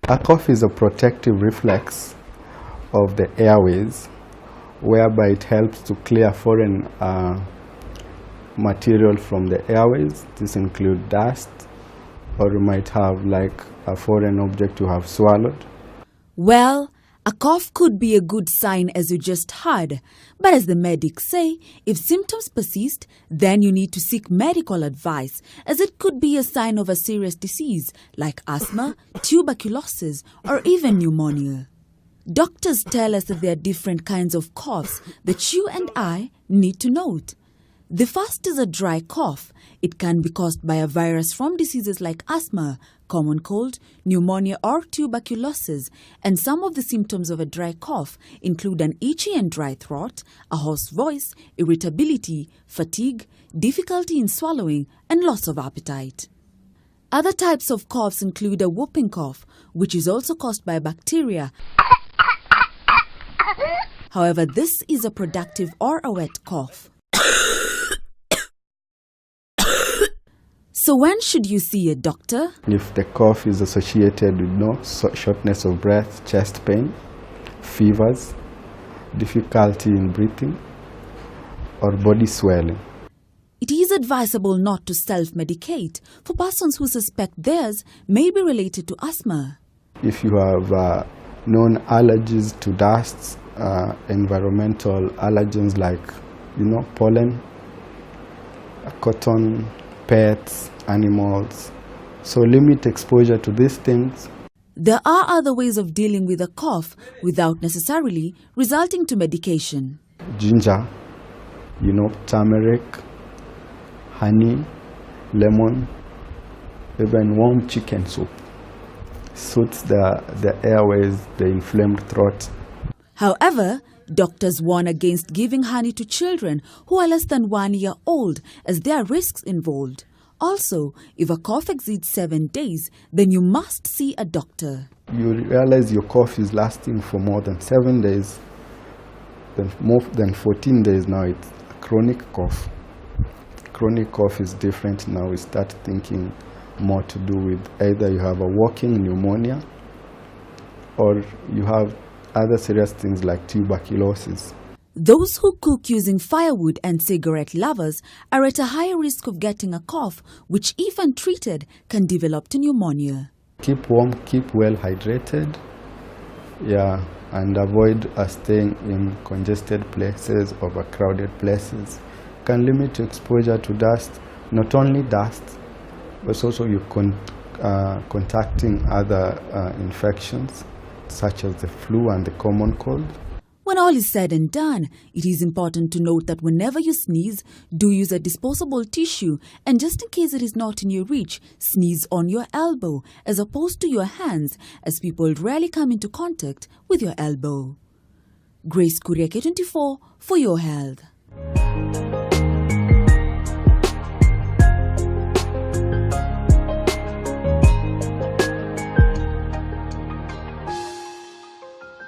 A cough is a protective reflex of the airways, whereby it helps to clear foreign material from the airways. This includes dust, or you might have like a foreign object you have swallowed. Well, a cough could be a good sign, as you just heard, but as the medics say, if symptoms persist, then you need to seek medical advice, as it could be a sign of a serious disease like asthma, tuberculosis, or even pneumonia. Doctors tell us that there are different kinds of coughs that you and I need to note. The first is a dry cough. It can be caused by a virus from diseases like asthma, common cold, pneumonia, or tuberculosis, and some of the symptoms of a dry cough include an itchy and dry throat, a hoarse voice, irritability, fatigue, difficulty in swallowing, and loss of appetite. Other types of coughs include a whooping cough, which is also caused by bacteria. However, this is a productive or a wet cough. So when should you see a doctor? If the cough is associated with shortness of breath, chest pain, fevers, difficulty in breathing, or body swelling. It is advisable not to self-medicate for persons who suspect theirs may be related to asthma. If you have known allergies to dusts, environmental allergens like pollen, cotton, pets, animals, so limit exposure to these things. There are other ways of dealing with a cough without necessarily resulting to medication. Ginger, turmeric, honey, lemon, even warm chicken soup suits the airways, the inflamed throat. However, doctors warn against giving honey to children who are less than 1 year old, as there are risks involved. Also, if a cough exceeds 7 days, then you must see a doctor. You realize your cough is lasting for more than 7 days, then more than 14 days, now it's a chronic cough. Chronic cough is different. Now we start thinking more to do with either you have a walking pneumonia or you have other serious things like tuberculosis. Those who cook using firewood and cigarette lovers are at a higher risk of getting a cough, which if untreated can develop to pneumonia. Keep warm, keep well hydrated, and avoid staying in congested places, overcrowded places. Can limit exposure to dust, not only dust, but also you contacting other infections such as the flu and the common cold. When all is said and done, it is important to note that whenever you sneeze, do use a disposable tissue, and just in case it is not in your reach, sneeze on your elbow as opposed to your hands, as people rarely come into contact with your elbow. Grace Kuria, K24, for your health.